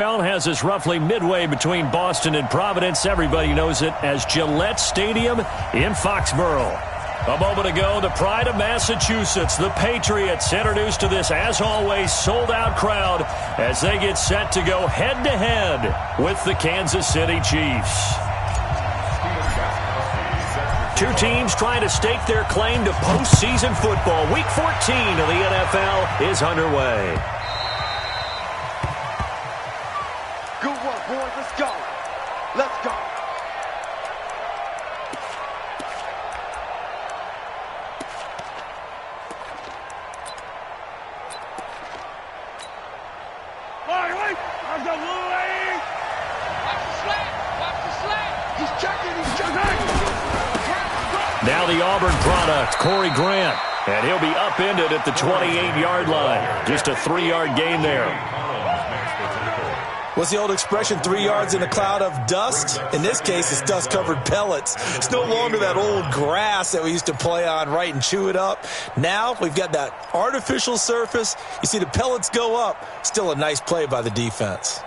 Has us roughly midway between Boston and Providence. Everybody knows it as Gillette Stadium in Foxborough. A moment ago, the pride of Massachusetts, the Patriots, introduced to this, as always, sold-out crowd as they get set to go head-to-head with the Kansas City Chiefs. Two teams trying to stake their claim to postseason football. Week 14 of the NFL is underway. Good work, boys. Let's go. Let's go. Watch the slant. He's checking. Now the Auburn product, Corey Grant. And he'll be upended at the 28-yard line. Just a 3-yard gain there. What's the old expression, 3 yards in a cloud of dust? In this case, it's dust-covered pellets. It's no longer that old grass that we used to play on, right, and chew it up. Now we've got that artificial surface. You see the pellets go up. Still a nice play by the defense.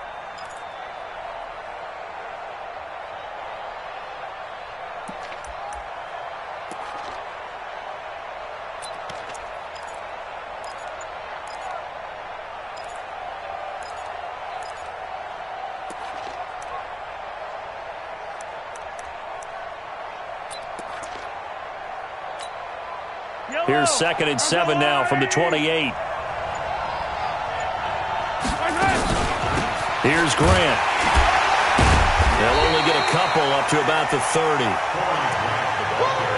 Here's 2nd and 7 now from the 28. Here's Grant. They'll only get a couple up to about the 30.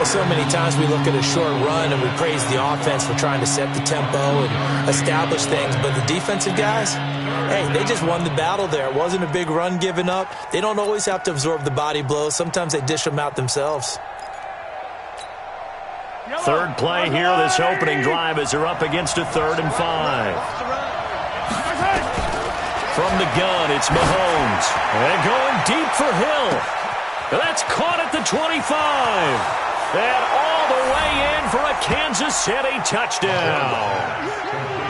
So many times we look at a short run and we praise the offense for trying to set the tempo and establish things. But the defensive guys, hey, they just won the battle there. It wasn't a big run given up. They don't always have to absorb the body blows. Sometimes they dish them out themselves. Third play here, this opening drive as they're up against a 3rd and 5. From the gun, it's Mahomes. And going deep for Hill. That's caught at the 25. And all the way in for a Kansas City touchdown.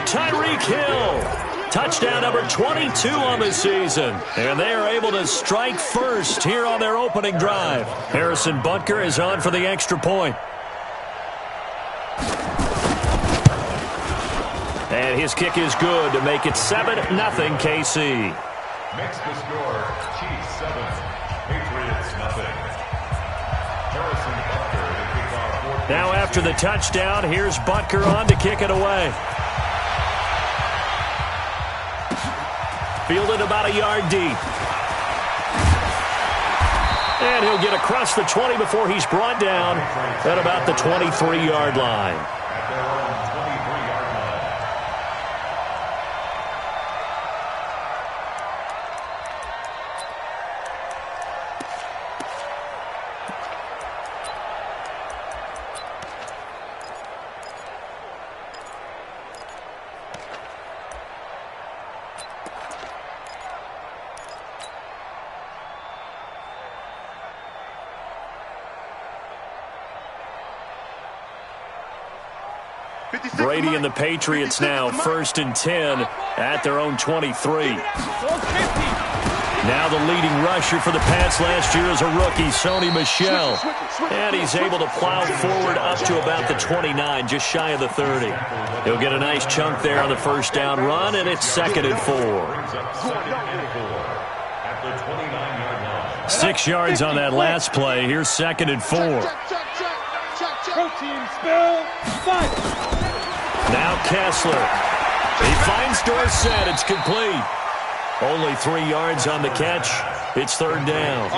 Tyreek Hill. Touchdown number 22 on the season. And they are able to strike first here on their opening drive. Harrison Butker is on for the extra point. And his kick is good to make it 7-0 KC. Makes the score, Chiefs 7, Patriots nothing. Harrison Butker to kick off. Now after the touchdown, here's Butker on to kick it away. Fielded about a yard deep. And he'll get across the 20 before he's brought down at about the 23-yard line. Brady and the Patriots now 1st and 10 at their own 23. Now the leading rusher for the Pats last year is a rookie, Sony Michel. And he's able to plow forward up to about the 29, just shy of the 30. He'll get a nice chunk there on the first down run, and it's 2nd and 4. 6 yards on that last play. Here's 2nd and 4. Protein spill. 5. Now Kessler. He finds Dorsett. It's complete. Only 3 yards on the catch. It's 3rd down.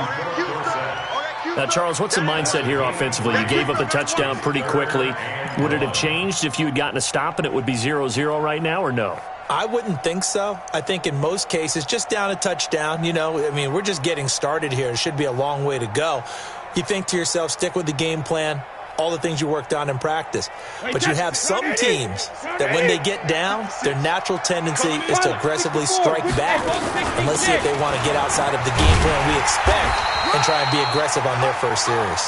Now, Charles, what's the mindset here offensively? You gave up a touchdown pretty quickly. Would it have changed if you had gotten a stop and it would be 0-0 right now, or no? I wouldn't think so. I think in most cases, just down a touchdown, we're just getting started here. It should be a long way to go. You think to yourself, stick with the game plan, all the things you worked on in practice. But you have some teams that when they get down, their natural tendency is to aggressively strike back. And let's see if they want to get outside of the game plan we expect and try and be aggressive on their first series.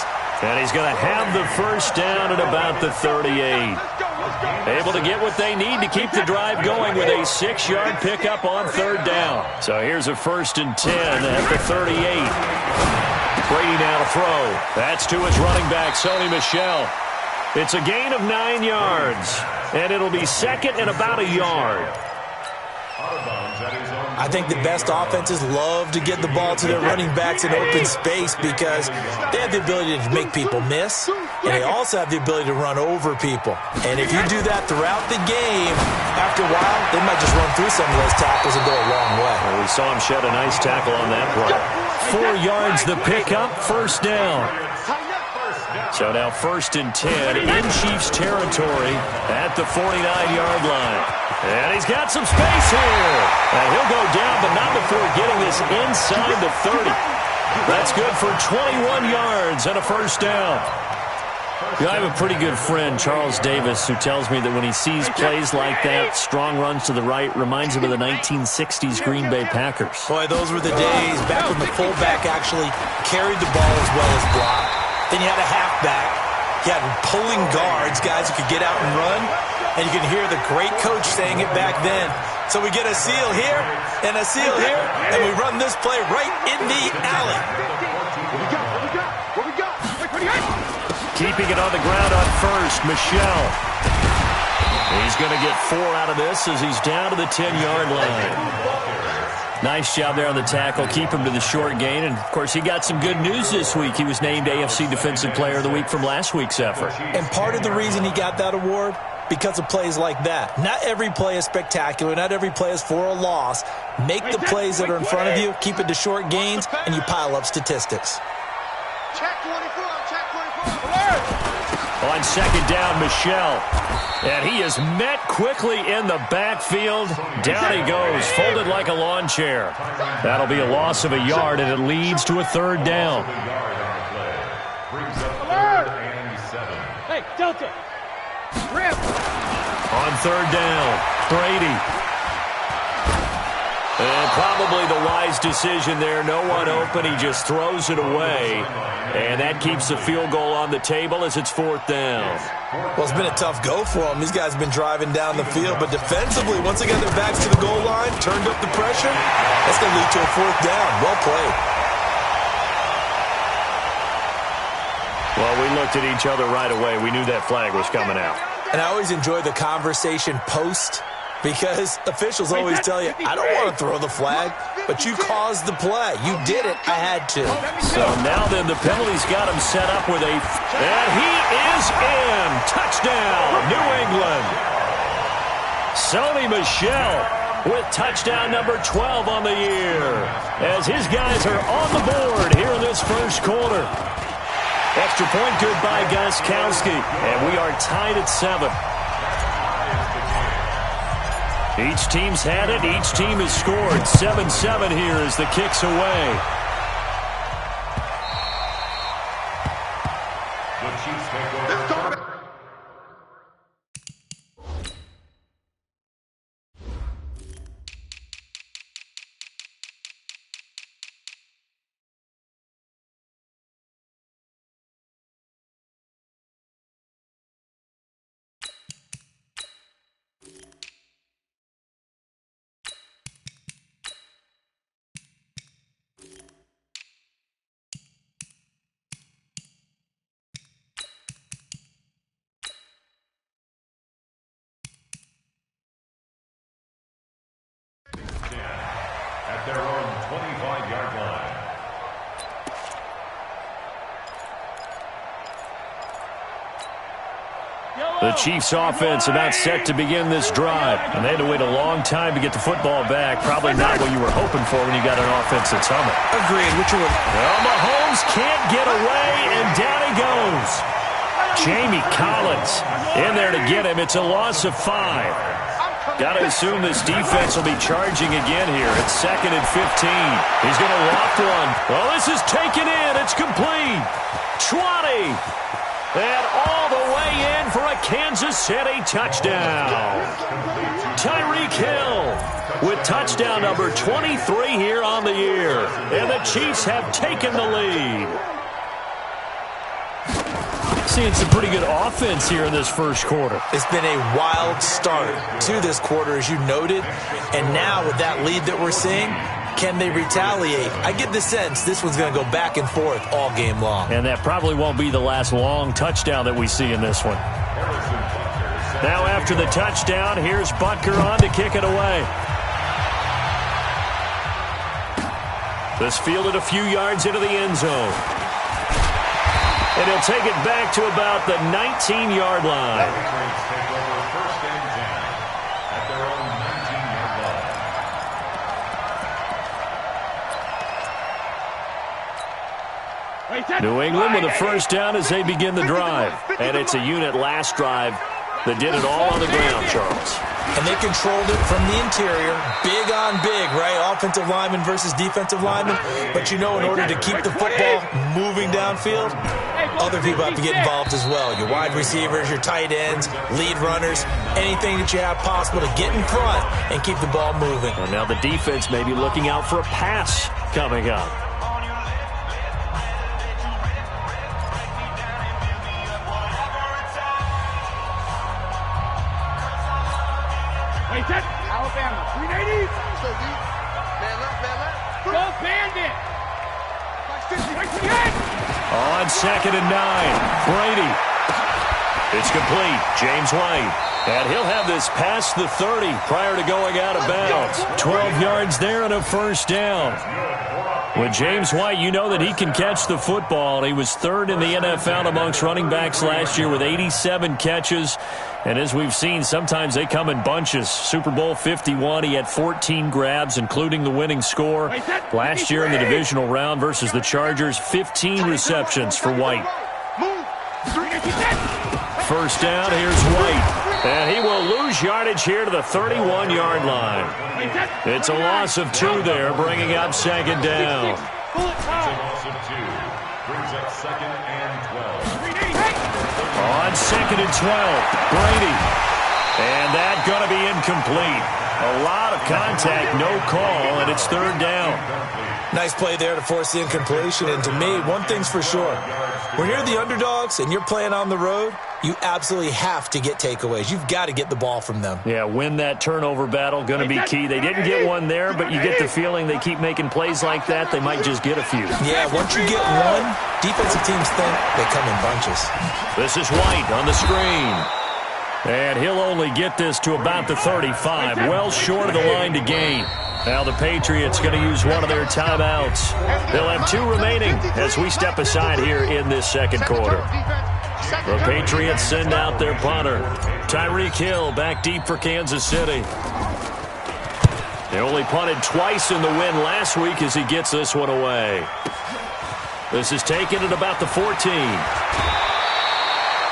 And he's going to have the first down at about the 38. Able to get what they need to keep the drive going with a 6-yard pickup on third down. So here's a 1st and 10 at the 38. Brady now to throw. That's to his running back, Sony Michel. It's a gain of 9 yards, and it'll be 2nd and about a yard. I think the best offenses love to get the ball to their running backs in open space because they have the ability to make people miss, and they also have the ability to run over people. And if you do that throughout the game, after a while, they might just run through some of those tackles and go a long way. Well, we saw him shed a nice tackle on that play. 4 yards the pickup, 1st down. So now 1st and 10 in Chiefs territory at the 49-yard line. And he's got some space here. And he'll go down, but not before getting this inside the 30. That's good for 21 yards and a 1st down. You know, I have a pretty good friend, Charles Davis, who tells me that when he sees plays like that, strong runs to the right, reminds him of the 1960s Green Bay Packers. Boy, those were the days back when the fullback actually carried the ball as well as blocked. Then you had a halfback. You had pulling guards, guys who could get out and run. And you can hear the great coach saying it back then. So we get a seal here and a seal here, and we run this play right in the alley. What we got? Keeping it on the ground on 1st, Michel. He's going to get 4 out of this as he's down to the 10-yard line. Nice job there on the tackle. Keep him to the short gain. And, of course, he got some good news this week. He was named AFC Defensive Player of the Week from last week's effort. And part of the reason he got that award, because of plays like that. Not every play is spectacular. Not every play is for a loss. Make the plays that are in front of you, keep it to short gains, and you pile up statistics. Check 24, check 24. On 2nd down, Michel. And he is met quickly in the backfield. Down he goes, folded like a lawn chair. That'll be a loss of a yard, and it leads to a 3rd down. Hey, Delta. Rip. On 3rd down, Brady. And probably the wise decision there. No one open. He just throws it away. And that keeps the field goal on the table as it's 4th down. Well, it's been a tough go for them. These guys have been driving down the field. But defensively, once they got their backs to the goal line, turned up the pressure, that's going to lead to a 4th down. Well played. Well, we looked at each other right away. We knew that flag was coming out. And I always enjoy the conversation post, because officials always tell you, I don't want to throw the flag, but you caused the play. You did it. I had to. So now then the penalty's got him set up with a... And he is in. Touchdown, New England. Sony Michel with touchdown number 12 on the year, as his guys are on the board here in this 1st quarter. Extra point good by Gostkowski, and we are tied at 7. Each team's had it. Each team has scored. 7-7 here as the kick's away. The Chiefs take over. At their own 25-yard line. The Chiefs offense about set to begin this drive. And they had to wait a long time to get the football back. Probably not what you were hoping for when you got an offense that's humming. Agreed. Which one? Well, Mahomes can't get away, and down he goes. Jamie Collins in there to get him. It's a loss of 5. Got to assume this defense will be charging again here. It's 2nd and 15. He's going to loft one. Well, this is taken in. It's complete. 20. And all the way in for a Kansas City touchdown. Tyreek Hill with touchdown number 23 here on the year. And the Chiefs have taken the lead. Seeing some pretty good offense here in this first quarter. It's been a wild start to this quarter, as you noted. And now with that lead that we're seeing, can they retaliate? I get the sense this one's going to go back and forth all game long. And that probably won't be the last long touchdown that we see in this one. Now after the touchdown, here's Butker on to kick it away. This fielded a few yards into the end zone. And he'll take it back to about the 19-yard line. Take over first and 10 at their own 19-yard line. New England with a first down as they begin the drive. And it's a unit last drive that did it all on the ground, Charles. And they controlled it from the interior, big on big, right? Offensive lineman versus defensive lineman. But you know, in order to keep the football moving downfield, other people have to get involved as well. Your wide receivers, your tight ends, lead runners, anything that you have possible to get in front and keep the ball moving. And now the defense may be looking out for a pass coming up. Alabama, 380. So deep. Man left, man left. Go Bandit. On 2nd and 9, Brady. It's complete. James White. And he'll have this past the 30 prior to going out of bounds. 12 yards there and a first down. With James White, you know that he can catch the football. He was third in the NFL amongst running backs last year with 87 catches. And as we've seen, sometimes they come in bunches. Super Bowl 51, he had 14 grabs, including the winning score. Last year in the divisional round versus the Chargers, 15 receptions for White. First down, here's White. And he will lose yardage here to the 31-yard line. It's a loss of 2 there, bringing up 2nd down. It's a loss of 2. Brings up 2nd and 12. On 2nd and 12, Brady. And that going to be incomplete. A lot of contact, no call, and it's 3rd down. Nice play there to force the incompletion. And to me, one thing's for sure. When you're the underdogs and you're playing on the road, you absolutely have to get takeaways. You've got to get the ball from them. Yeah, win that turnover battle, going to be key. They didn't get one there, but you get the feeling they keep making plays like that, they might just get a few. Yeah, once you get one, defensive teams think they come in bunches. This is White on the screen. And he'll only get this to about the 35, well short of the line to gain. Now the Patriots going to use one of their timeouts. They'll have 2 remaining as we step aside here in this second quarter. The Patriots send out their punter. Tyreek Hill back deep for Kansas City. They only punted twice in the win last week as he gets this one away. This is taken at about the 14.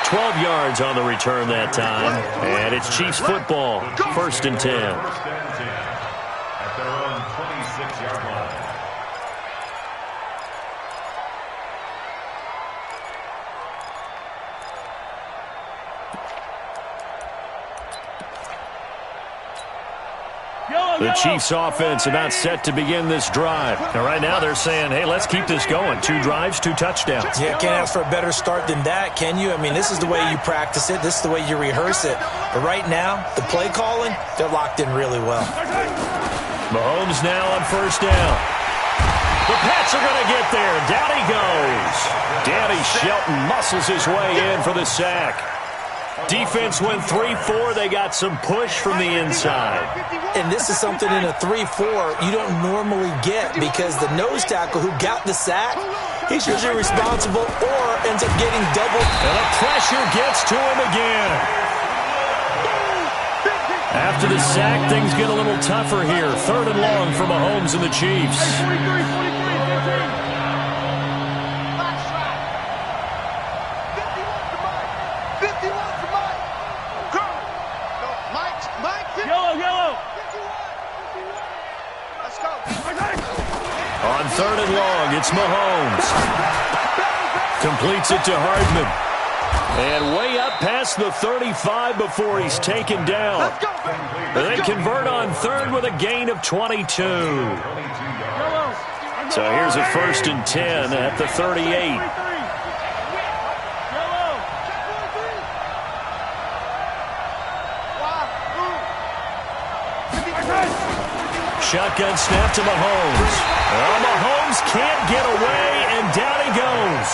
12 yards on the return that time. And it's Chiefs football. 1st and 10. At their own 26-yard line. The Chiefs offense about set to begin this drive. And right now they're saying, hey, let's keep this going. 2 drives, 2 touchdowns. Yeah, can't ask for a better start than that, can you? I mean, this is the way you practice it. This is the way you rehearse it. But right now, the play calling, they're locked in really well. Mahomes now on 1st down. The Pats are going to get there. Down he goes. Danny Shelton muscles his way in for the sack. Defense went 3-4. They got some push from the inside. And this is something in a 3-4 you don't normally get because the nose tackle who got the sack, he's usually responsible or ends up getting doubled. And the pressure gets to him again. After the sack, things get a little tougher here. 3rd and long for Mahomes and the Chiefs. On 3rd and long, it's Mahomes. Completes it to Hardman. And way up past the 35 before he's taken down. They convert on 3rd with a gain of 22. So here's a 1st and 10 at the 38. shotgun snap to Mahomes. Well, Mahomes can't get away, and down he goes.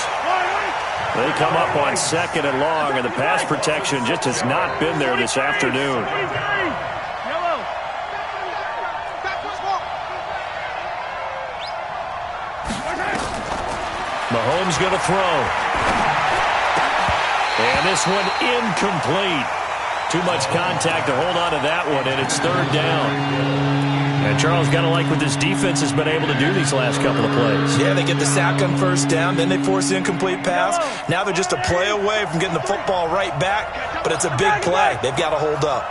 They come up on 2nd and long, and the pass protection just has not been there this afternoon. Mahomes going to throw. And this one incomplete. Too much contact to hold on to that one, and it's 3rd down. And Charles, got to like what this defense has been able to do these last couple of plays. Yeah, they get the sack on 1st down, then they force the incomplete pass. Now they're just a play away from getting the football right back, but it's a big play. They've got to hold up.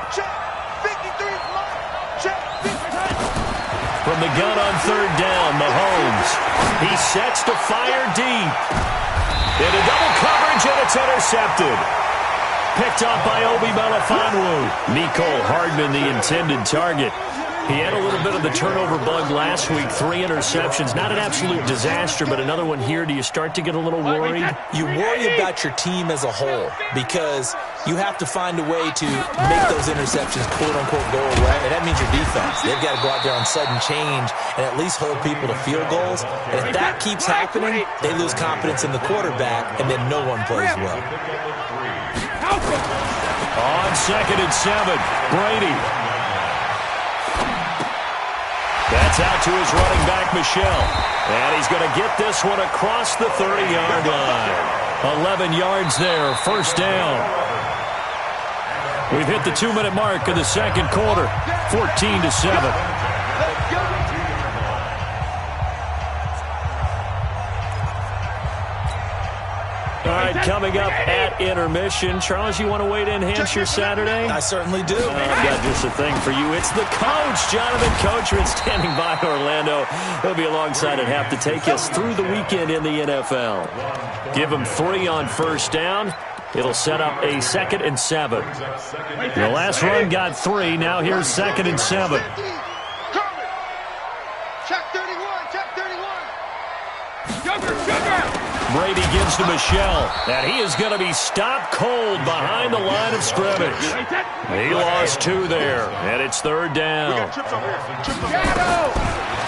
From the gun on 3rd down, Mahomes. He sets to fire deep. Into double coverage, and it's intercepted. Picked off by Obi Melifonwu. Mecole Hardman, the intended target. He had a little bit of the turnover bug last week. 3 interceptions. Not an absolute disaster, but another one here. Do you start to get a little worried? You worry about your team as a whole because you have to find a way to make those interceptions, quote-unquote, go away. And that means your defense. They've got to go out there on sudden change and at least hold people to field goals. And if that keeps happening, they lose confidence in the quarterback, and then no one plays well. On 2nd and 7, Brady. That's out to his running back, Michel. And he's going to get this one across the 30-yard line. 11 yards there, 1st down. We've hit the 2-minute mark of the 2nd quarter, 14-7. All right, coming up at intermission. Charles, you want to wait to enhance your Saturday? I certainly do. I've got just a thing for you. It's the coach, Jonathan Coachman, standing by Orlando. He'll be alongside at half to take us through the weekend in the NFL. Give him 3 on 1st down. It'll set up a 2nd and 7. The last run got 3. Now here's 2nd and 7. Check 31, check 31. Brady gives to Michel, and he is going to be stopped cold behind the line of scrimmage. He lost 2 there, and it's 3rd down.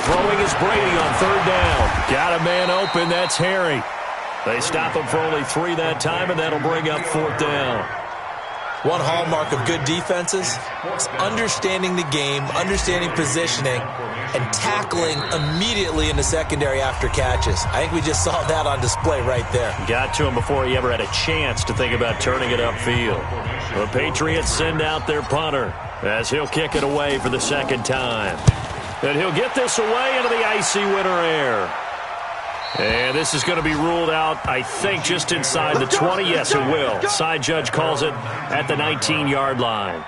Throwing is Brady on 3rd down. Got a man open, that's Harry. They stop him for only 3 that time, and that'll bring up 4th down. One hallmark of good defenses is understanding the game, understanding positioning, and tackling immediately in the secondary after catches. I think we just saw that on display right there. Got to him before he ever had a chance to think about turning it upfield. The Patriots send out their punter as he'll kick it away for the 2nd time. And he'll get this away into the icy winter air. And this is going to be ruled out, I think, just inside the 20. Yes, it will. Side judge calls it at the 19-yard line.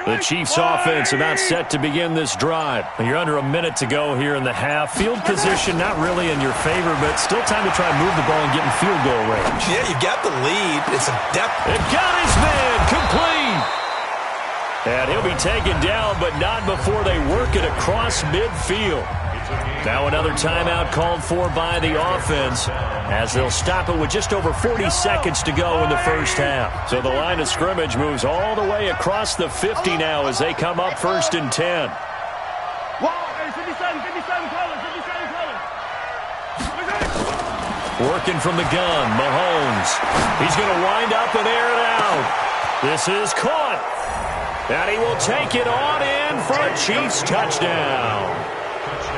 The Chiefs offense about set to begin this drive. You're under a minute to go here in the half. Field position not really in your favor, but still time to try and move the ball and get in field goal range. Yeah, you got the lead. It's a depth. It got his man complete. And he'll be taken down, but not before they work it across midfield. Now another timeout called for by the offense as they'll stop it with just over 40 seconds to go in the first half. So the line of scrimmage moves all the way across the 50 now as they come up 1st and 10. Working from the gun, Mahomes. He's going to wind up and air it out. This is caught. And he will take it on in for a Chiefs touchdown.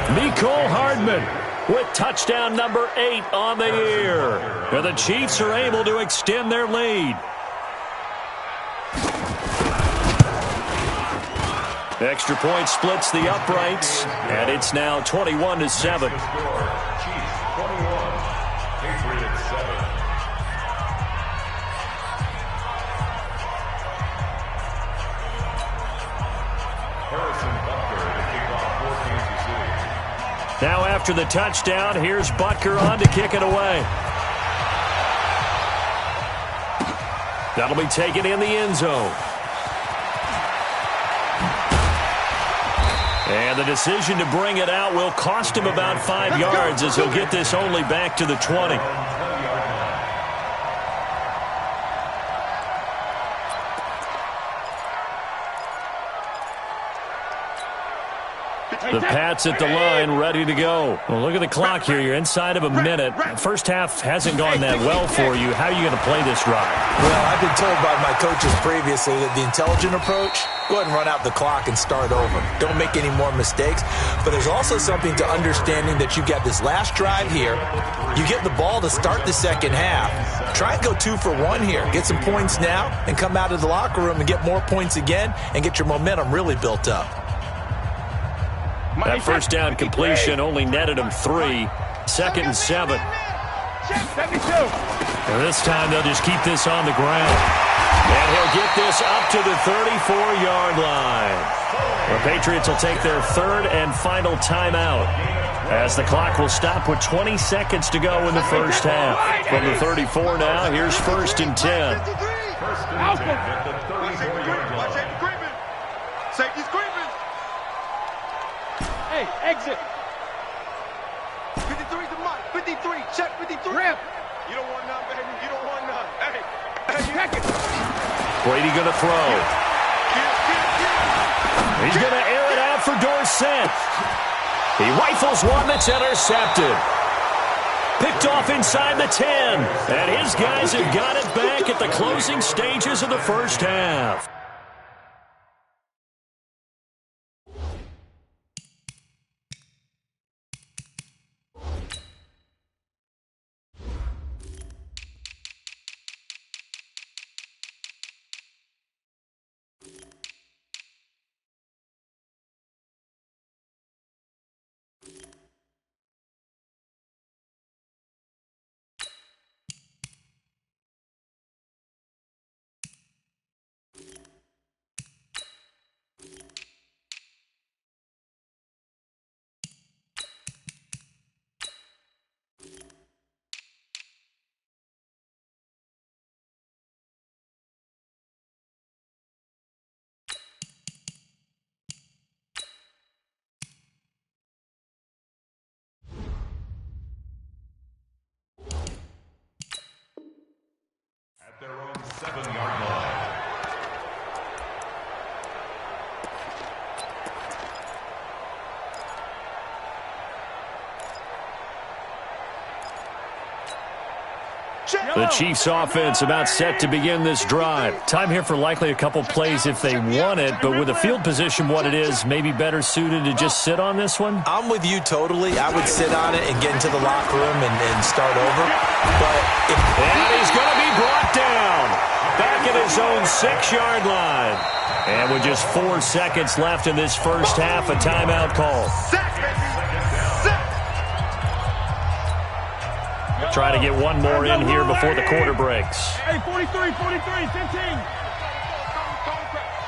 Mecole Hardman with touchdown number 8 on the year. And the Chiefs are able to extend their lead. Extra point splits the uprights, and it's now 21-7. Now after the touchdown, here's Butker on to kick it away. That'll be taken in the end zone. And the decision to bring it out will cost him about 5 yards as he'll get this only back to the 20. The Pats at the line, ready to go. Well, look at the clock here. You're inside of a minute. First half hasn't gone that well for you. How are you going to play this drive? Well, I've been told by my coaches previously that the intelligent approach, go ahead and run out the clock and start over. Don't make any more mistakes. But there's also something to understanding that you've got this last drive here. You get the ball to start the second half. Try and go 2 for 1 here. Get some points now and come out of the locker room and get more points again and get your momentum really built up. That first down completion only netted him 3. 2nd and 7. And this time they'll just keep this on the ground. And he'll get this up to the 34-yard line. The Patriots will take their 3rd and final timeout as the clock will stop with 20 seconds to go in the first half. From the 34 now, here's 1st and 10. First and 10 at the 34-yard line. Safety screaming. Hey, exit. 53 to Mike. 53. Check 53. Rip. You don't want none, baby. You don't want none. Hey. Check it. Brady going to throw. He's going to air it out for Dorsett. He rifles one that's intercepted. Picked off inside the 10. And his guys have got it back at the closing stages of the first half. Their own 7-yard line. The Chiefs offense about set to begin this drive. Time here for likely a couple plays if they want it, but with the field position what it is, maybe better suited to just sit on this one? I'm with you totally. I would sit on it and get into the locker room and start over. And he's going to be brought down back at his own 6-yard line. And with just 4 seconds left in this first half, a timeout call. Try to get one more in here before the quarter breaks. Hey, 43, 15.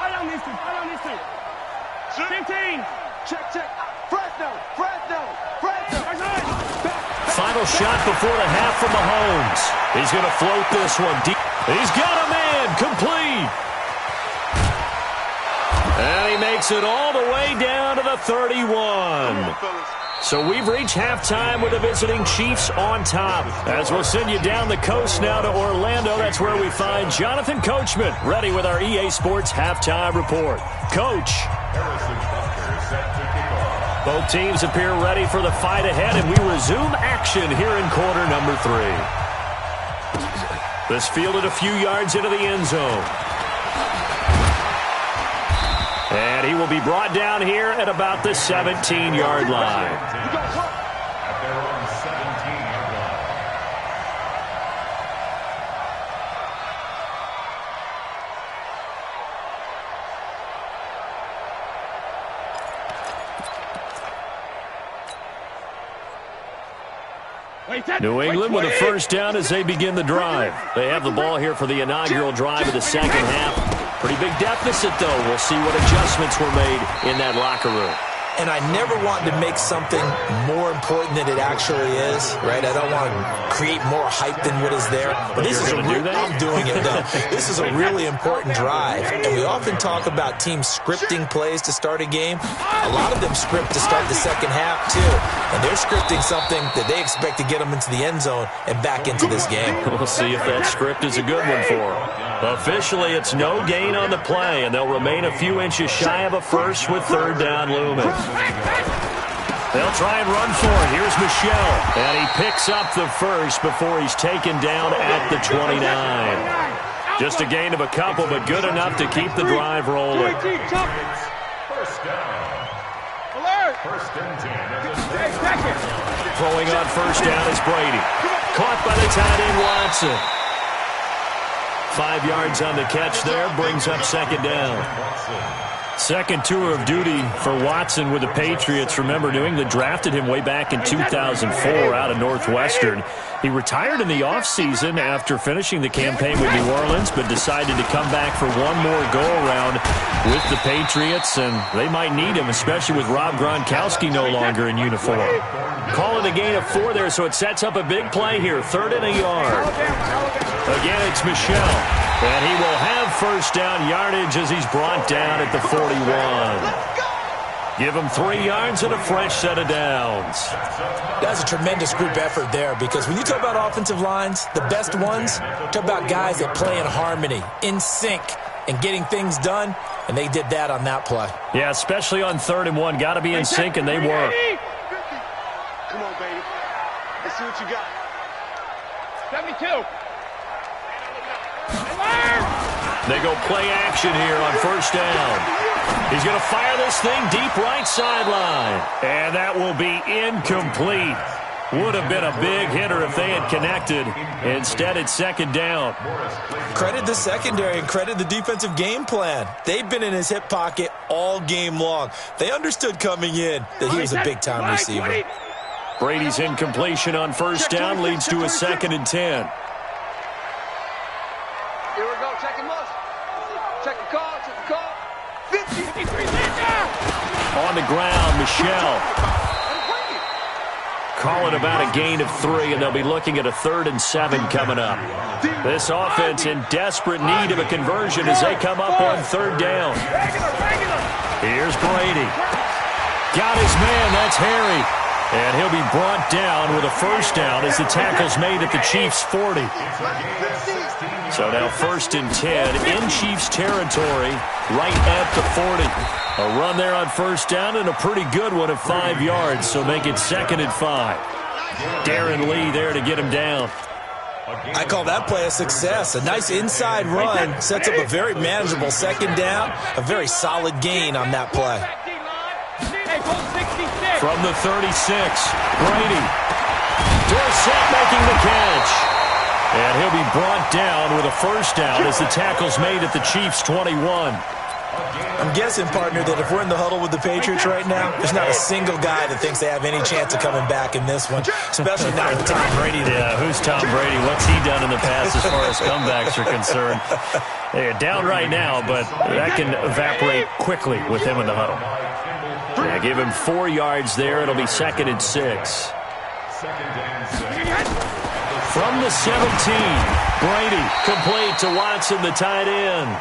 I don't need to. 15. Check. Fresno. Final shot before the half from Mahomes. He's going to float this one deep. He's got a man complete. And he makes it all the way down to the 31. So we've reached halftime with the visiting Chiefs on top. As we'll send you down the coast now to Orlando, that's where we find Jonathan Coachman, ready with our EA Sports halftime report. Coach. Both teams appear ready for the fight ahead, and we resume action here in quarter number 3. This fielded a few yards into the end zone. And he will be brought down here at about the 17-yard line. At their own 17-yard line. New England with a first down as they begin the drive. They have the ball here for the inaugural drive of the second half. Pretty big deficit, though. We'll see what adjustments were made in that locker room. and I never want to make something more important than it actually is, right? I don't want to create more hype than what is there. But this is I'm doing it, though. This is a really important drive, and we often talk about teams scripting plays to start a game. A lot of them script to start the second half, too, and they're scripting something that they expect to get them into the end zone and back into this game. We'll see if that script is a good one for them. Officially, it's no gain on the play, and they'll remain a few inches shy of a first with third down looming. They'll try and run for it. Here's Michel, and he picks up the first before he's taken down at the 29. Just a gain of a couple, but good enough to keep the drive rolling. First down. Alert! First and 10. Throwing on first down is Brady. Caught by the tight end, Watson. 5 yards on the catch there, brings up second down. Second tour of duty for Watson with the Patriots. Remember, New England drafted him way back in 2004 out of Northwestern. He retired in the offseason after finishing the campaign with New Orleans, but decided to come back for one more go-around with the Patriots, and they might need him, especially with Rob Gronkowski no longer in uniform. Call it a gain of 4 there, so it sets up a big play here. 3rd and a yard. Again, it's Michel. And he will have first down yardage as he's brought down at the 41. Give him 3 yards and a fresh set of downs. That's a tremendous group effort there, because when you talk about offensive lines, the best ones, talk about guys that play in harmony, in sync, and getting things done, and they did that on that play. Yeah, especially on 3rd and 1. Got to be in sync, and they were. Come on, baby. Let's see what you got. 72. They go play action here on first down. He's going to fire this thing deep right sideline. And that will be incomplete. Would have been a big hitter if they had connected. Instead, it's second down. Credit the secondary and credit the defensive game plan. They've been in his hip pocket all game long. They understood coming in that he was a big-time receiver. Brady's incompletion on first down leads to a 2nd and 10. Here we go. Check him up. Check the call. Check the call. 50. On the ground, Michel. Call it about a gain of 3, and they'll be looking at a 3rd and 7 coming up. This offense in desperate need of a conversion as they come up on 3rd down. Here's Brady. Got his man. That's Harry. And he'll be brought down with a first down as the tackle's made at the Chiefs' 40. So now 1st and 10 in Chiefs territory, right at the 40. A run there on first down and a pretty good one of 5 yards, so make it 2nd and 5. Darren Lee there to get him down. I call that play a success. A nice inside run sets up a very manageable 2nd down, a very solid gain on that play. From the 36, Brady. Dorsett making the catch. And he'll be brought down with a first down as the tackle's made at the Chiefs' 21. I'm guessing, partner, that if we're in the huddle with the Patriots right now, there's not a single guy that thinks they have any chance of coming back in this one, especially not with Tom Brady. Yeah, who's Tom Brady? What's he done in the past as far as comebacks are concerned? They're down right now, but that can evaporate quickly with him in the huddle. Yeah, give him 4 yards there. It'll be 2nd and 6. From the 17, Brady complete to Watson, the tight end.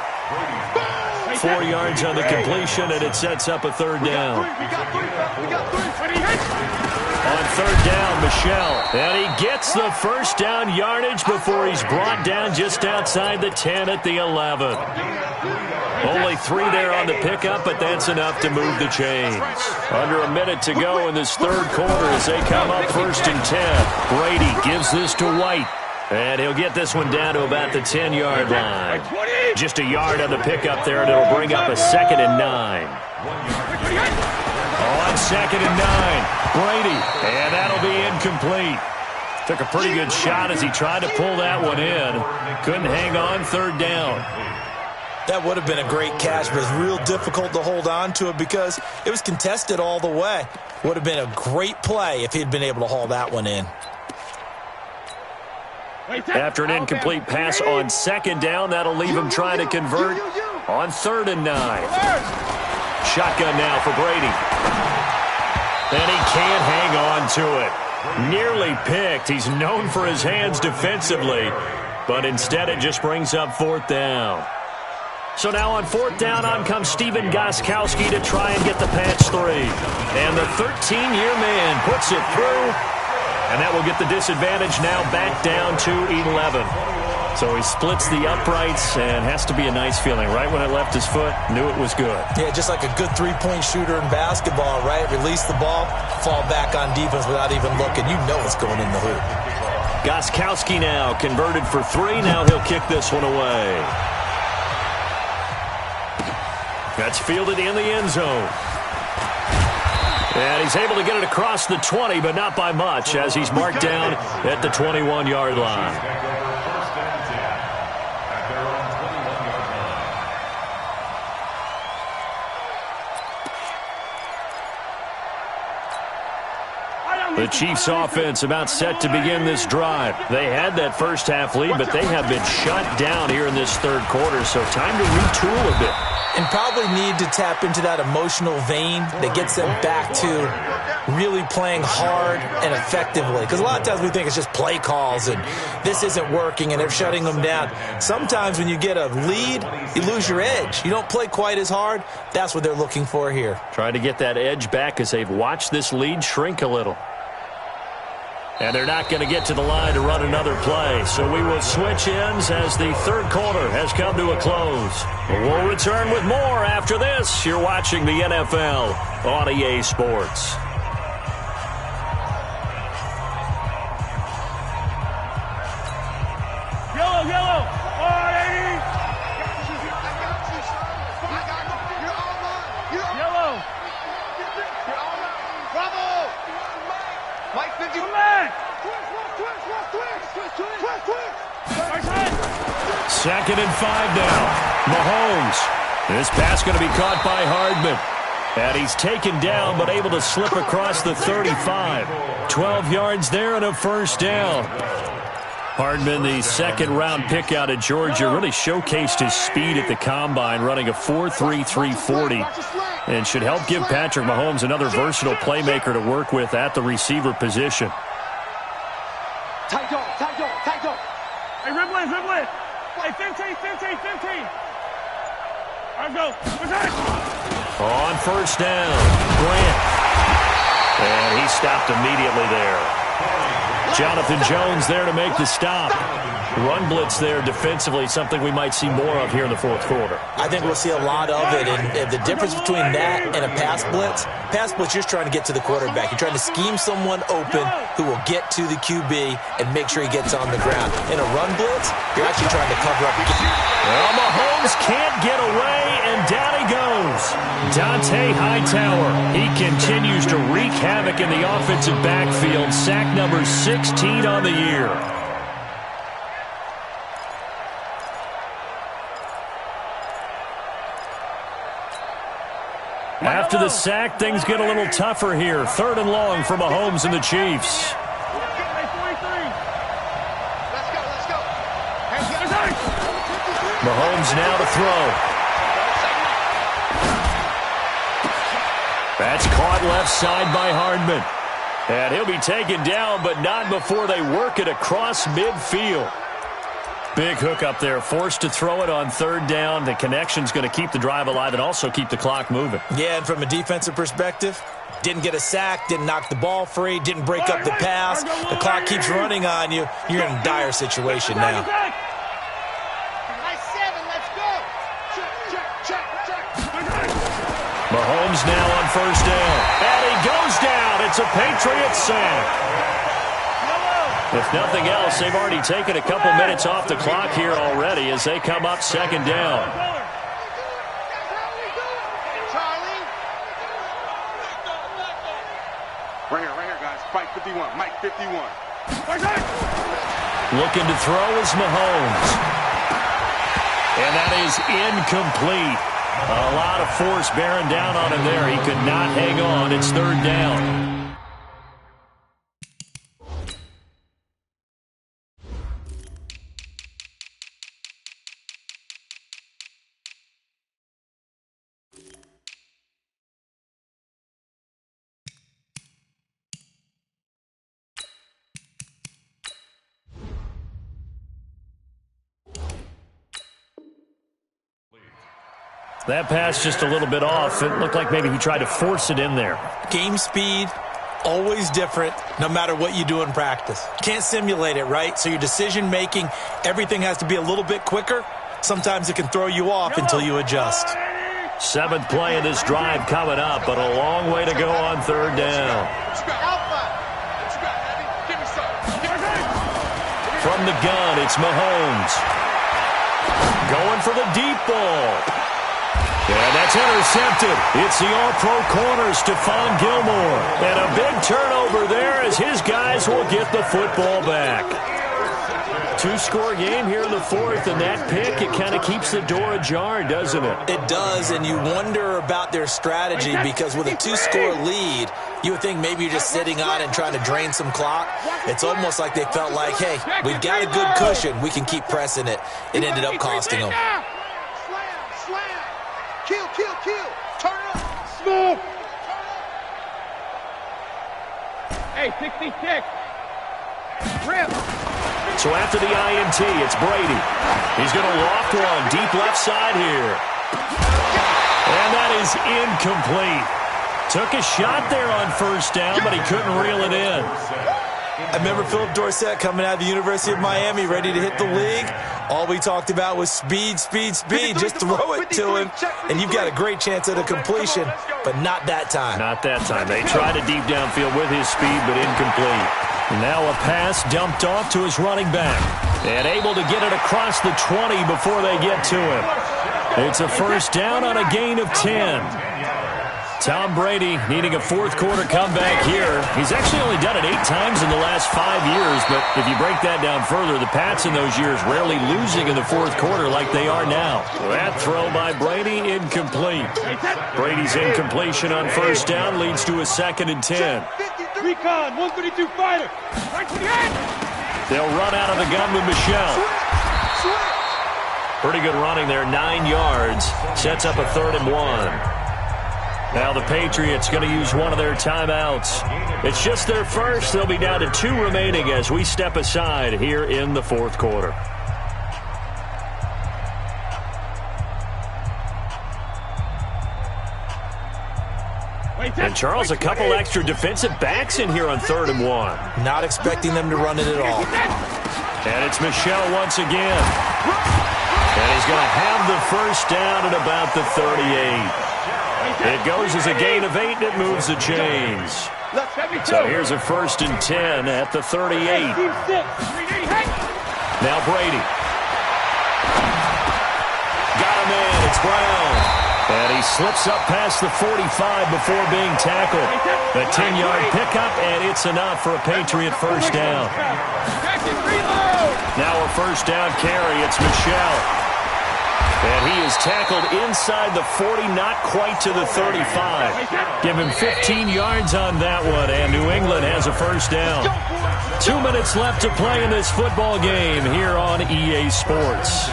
4 yards on the completion, and it sets up a 3rd down. On 3rd down, Michel. And he gets the first down yardage before he's brought down just outside the 10 at the 11. Only 3 there on the pickup, but that's enough to move the chains. Under a minute to go in this 3rd quarter as they come up 1st and 10. Brady gives this to White. And he'll get this one down to about the 10-yard line. Just a yard on the pickup there, and it'll bring up a 2nd and 9. On 2nd and 9, Brady. And that'll be incomplete. Took a pretty good shot as he tried to pull that one in. Couldn't hang on 3rd down. That would have been a great catch, but it's real difficult to hold on to it because it was contested all the way. Would have been a great play if he'd been able to haul that one in. After an incomplete pass on 2nd down, that'll leave him trying to convert on 3rd and 9. Shotgun now for Brady. And he can't hang on to it. Nearly picked. He's known for his hands defensively, but instead it just brings up 4th down. So now on 4th down, on comes Stephen Gostkowski to try and get the patch 3. And the 13-year man puts it through, and that will get the disadvantage now back down to 11. So he splits the uprights, and has to be a nice feeling. Right when it left his foot, knew it was good. Yeah, just like a good three-point shooter in basketball, right? Release the ball, fall back on defense without even looking. You know it's going in the hoop. Gostkowski now converted for 3. Now he'll kick this one away. That's fielded in the end zone. And he's able to get it across the 20, but not by much, as he's marked down at the 21-yard line. The Chiefs offense about set to begin this drive. They had that first half lead, but they have been shut down here in this third quarter, so time to retool a bit. And probably need to tap into that emotional vein that gets them back to really playing hard and effectively. Because a lot of times we think it's just play calls and this isn't working and they're shutting them down. Sometimes when you get a lead, you lose your edge. You don't play quite as hard. That's what they're looking for here. Trying to get that edge back as they've watched this lead shrink a little. And they're not going to get to the line to run another play. So we will switch ends as the third quarter has come to a close. We'll return with more after this. You're watching the NFL on EA Sports. Yellow, yellow. All right, 80. Yellow. Bravo! Mike 50. Come on. Second and 5 now. Mahomes. This pass going to be caught by Hardman. And he's taken down but able to slip across the 35. 12 yards there and a first down. Hardman, the second-round pick out of Georgia, really showcased his speed at the Combine, running a 4.33 340, and should help give Patrick Mahomes another versatile playmaker to work with at the receiver position. Tight dog, tight dog, tight dog. Hey, rib blitz, rib blitz. Hey, 15. All right, go. On first down, Grant. And he stopped immediately there. Jonathan Jones there to make the stop. Run blitz there defensively, something we might see more of here in the fourth quarter. I think we'll see a lot of it, and the difference between that and a pass blitz, you're just trying to get to the quarterback. You're trying to scheme someone open who will get to the QB and make sure he gets on the ground. In a run blitz, you're actually trying to cover up. Well, Mahomes can't get away, and down he goes. Dante Hightower, he continues to wreak havoc in the offensive backfield. Sack number 16 on the year. After the sack, things get a little tougher here. Third and long for Mahomes and the Chiefs. Mahomes now to throw. That's caught left side by Hardman. And he'll be taken down, but not before they work it across midfield. Big hook up there, forced to throw it on third down. The connection's going to keep the drive alive and also keep the clock moving. Yeah, and from a defensive perspective, didn't get a sack, didn't knock the ball free, didn't break up the pass. The clock keeps running on you. You're in a dire situation now. Mahomes now on first down. And he goes down. It's a Patriots sack. If nothing else, they've already taken a couple minutes off the clock here already as they come up second down. Right here, guys. Fight 51. Mike 51. Looking to throw is Mahomes. And that is incomplete. A lot of force bearing down on him there. He could not hang on. It's third down. That pass just a little bit off. It looked like maybe he tried to force it in there. Game speed, always different, no matter what you do in practice. Can't simulate it, right? So your decision-making, everything has to be a little bit quicker. Sometimes it can throw you off until you adjust. 7th play of this drive coming up, but a long way to go on 3rd down. From the gun, it's Mahomes. Going for the deep ball. And that's intercepted. It's the all-pro corner, Stephon Gilmore. And a big turnover there as his guys will get the football back. 2-score game here in the 4th, and that pick, it kind of keeps the door ajar, doesn't it? It does, and you wonder about their strategy because with a 2-score lead, you would think maybe you're just sitting on and trying to drain some clock. It's almost like they felt like, hey, we've got a good cushion. We can keep pressing it. It ended up costing them. Kill, kill, kill. Turn it up. Smooth. Hey, 66. Rip. So after the INT, it's Brady. He's going to loft one deep left side here. And that is incomplete. Took a shot there on 1st down, but he couldn't reel it in. I remember Philip Dorsett coming out of the University of Miami ready to hit the league. All we talked about was speed, speed, speed. Just throw it to him, and you've got a great chance at a completion, but not that time. Not that time. They tried a deep downfield with his speed, but incomplete. Now a pass dumped off to his running back, and able to get it across the 20 before they get to him. It's a 1st down on a gain of 10. Tom Brady needing a 4th quarter comeback here. He's actually only done it 8 times in the last 5 years, but if you break that down further, the Pats in those years rarely losing in the 4th quarter like they are now. That throw by Brady, incomplete. Brady's incompletion on 1st down leads to a 2nd and 10. Recon, 132 fighter. Right to the end. They'll run out of the gun with Michelle. Pretty good running there, 9 yards. Sets up a 3rd and 1. Now the Patriots going to use one of their timeouts. It's just their first. They'll be down to 2 remaining as we step aside here in the 4th quarter. And Charles, a couple extra defensive backs in here on 3rd and 1. Not expecting them to run it at all. And it's Michelle once again. And he's going to have the 1st down at about the 38. It goes as a gain of 8, and it moves the chains. So here's a 1st and 10 at the 38. Now Brady. Got a man. It's Brown. And he slips up past the 45 before being tackled. A 10-yard pickup, and it's enough for a Patriot 1st down. Now a 1st down carry. It's Michelle. And he is tackled inside the 40, not quite to the 35. Give him 15 yards on that one, and New England has a 1st down. 2 minutes left to play in this football game here on EA Sports.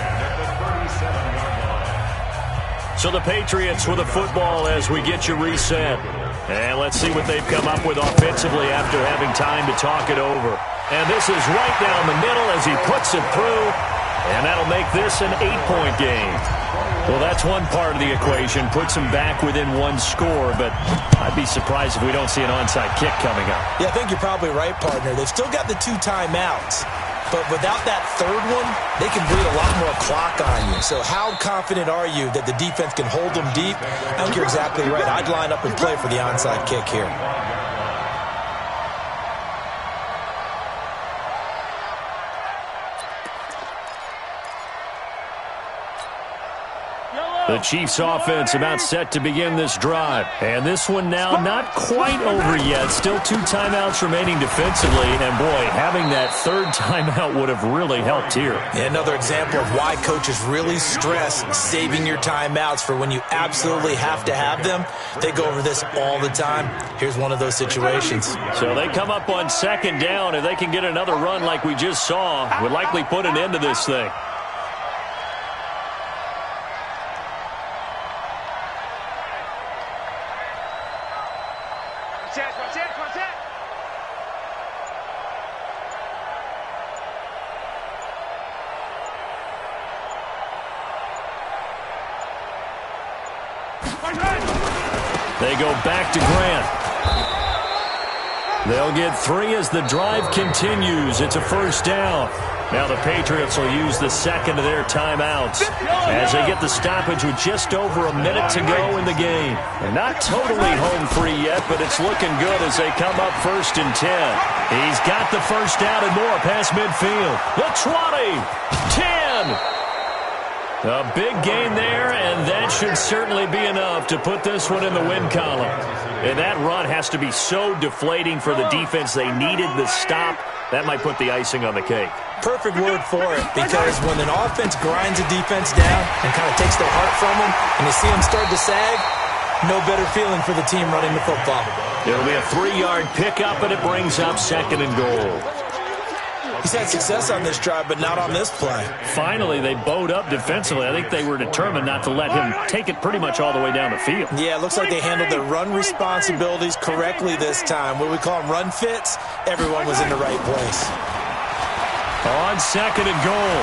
So the Patriots with a football as we get you reset. And let's see what they've come up with offensively after having time to talk it over. And this is right down the middle as he puts it through. And that'll make this an 8-point game. Well, that's one part of the equation. Puts them back within 1 score, but I'd be surprised if we don't see an onside kick coming up. Yeah, I think you're probably right, partner. They've still got the 2 timeouts, but without that 3rd one, they can bleed a lot more clock on you. So how confident are you that the defense can hold them deep? I think you're exactly right. I'd line up and play for the onside kick here. The Chiefs offense about set to begin this drive. And this one now not quite over yet. Still 2 timeouts remaining defensively. And boy, having that 3rd timeout would have really helped here. Yeah, another example of why coaches really stress saving your timeouts for when you absolutely have to have them. They go over this all the time. Here's one of those situations. So they come up on 2nd down. If they can get another run like we just saw, would likely put an end to this thing. They go back to Grant. They'll get 3 as the drive continues. It's a first down. Now the Patriots will use the second of their timeouts as they get the stoppage with just over a minute to go in the game. They're not totally home free yet, but it's looking good as they come up 1st and 10. He's got the first down and more past midfield. The 20, 10. A big gain there, and that should certainly be enough to put this one in the win column. And that run has to be so deflating for the defense. They needed the stop. That might put the icing on the cake. Perfect word for it, because when an offense grinds a defense down and kind of takes their heart from them, and you see them start to sag, no better feeling for the team running the football. It'll be a 3-yard pickup, and it brings up 2nd and goal. He's had success on this drive, but not on this play. Finally, they bowed up defensively. I think they were determined not to let him take it pretty much all the way down the field. Yeah, it looks like they handled their run responsibilities correctly this time. What we call them run fits, everyone was in the right place. On 2nd and goal,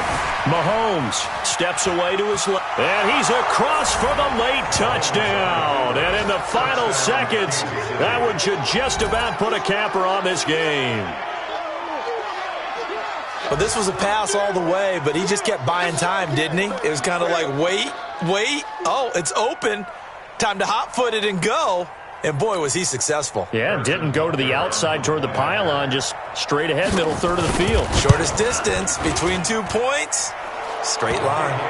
Mahomes steps away to his left, and he's across for the late touchdown. And in the final seconds, that one should just about put a capper on this game. Well, this was a pass all the way, but he just kept buying time, didn't he? It was kind of like, wait. Oh, it's open. Time to hot-foot it and go. And, boy, was he successful. Yeah, didn't go to the outside toward the pylon, just straight ahead, middle third of the field. Shortest distance between 2 points, straight line.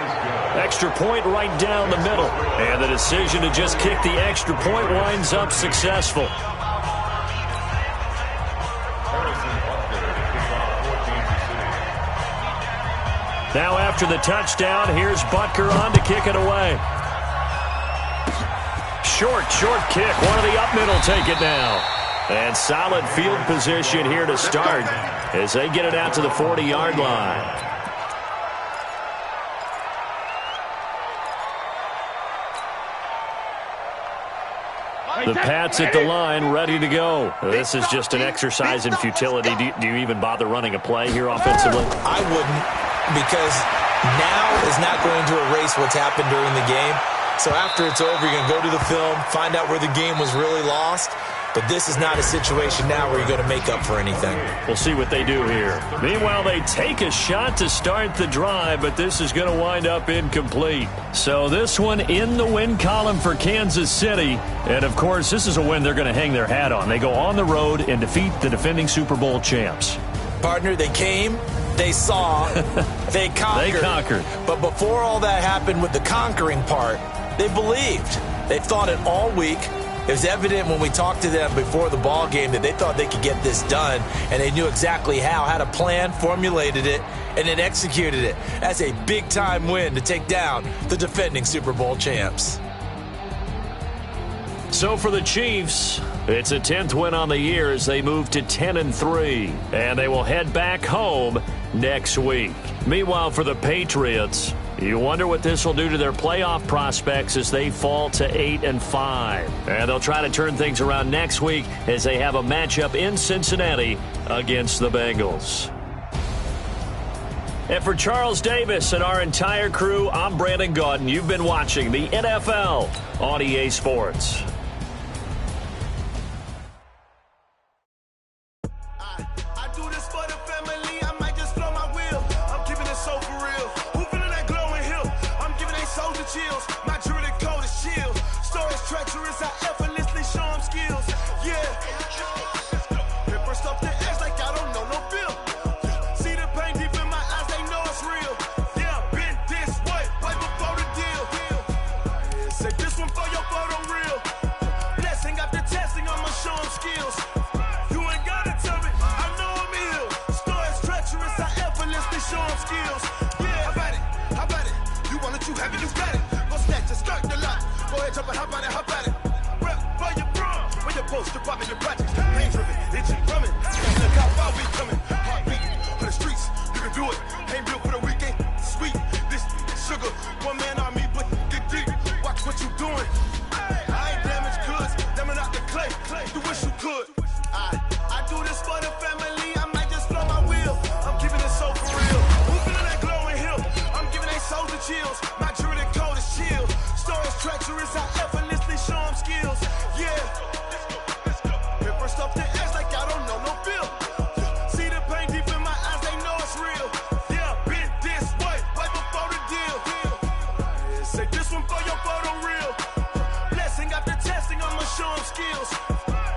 Extra point right down the middle. And the decision to just kick the extra point winds up successful. Now after the touchdown, here's Butker on to kick it away. Short kick. One of the up middle take it now. And solid field position here to start as they get it out to the 40-yard line. The Pats at the line, ready to go. This is just an exercise in futility. Do you even bother running a play here offensively? I wouldn't, because now is not going to erase what's happened during the game. So after it's over, you're going to go to the film, find out where the game was really lost. But this is not a situation now where you're going to make up for anything. We'll see what they do here. Meanwhile, they take a shot to start the drive, but this is going to wind up incomplete. So this one in the win column for Kansas City. And, of course, this is a win they're going to hang their hat on. They go on the road and defeat the defending Super Bowl champs. Partner, they came, they saw, they conquered. They conquered. But before all that happened with the conquering part, they believed. They thought it all week. It was evident when we talked to them before the ball game that they thought they could get this done, and they knew exactly how, had a plan, formulated it, and then executed it. That's a big-time win to take down the defending Super Bowl champs. So for the Chiefs, it's a 10th win on the year as they move to 10-3, and they will head back home next week. Meanwhile, for the Patriots, you wonder what this will do to their playoff prospects as they fall to 8-5. And they'll try to turn things around next week as they have a matchup in Cincinnati against the Bengals. And for Charles Davis and our entire crew, I'm Brandon Gaudin. You've been watching the NFL on EA Sports. My jewelry coat is chill. Stories treacherous, I effortlessly show them skills. skills.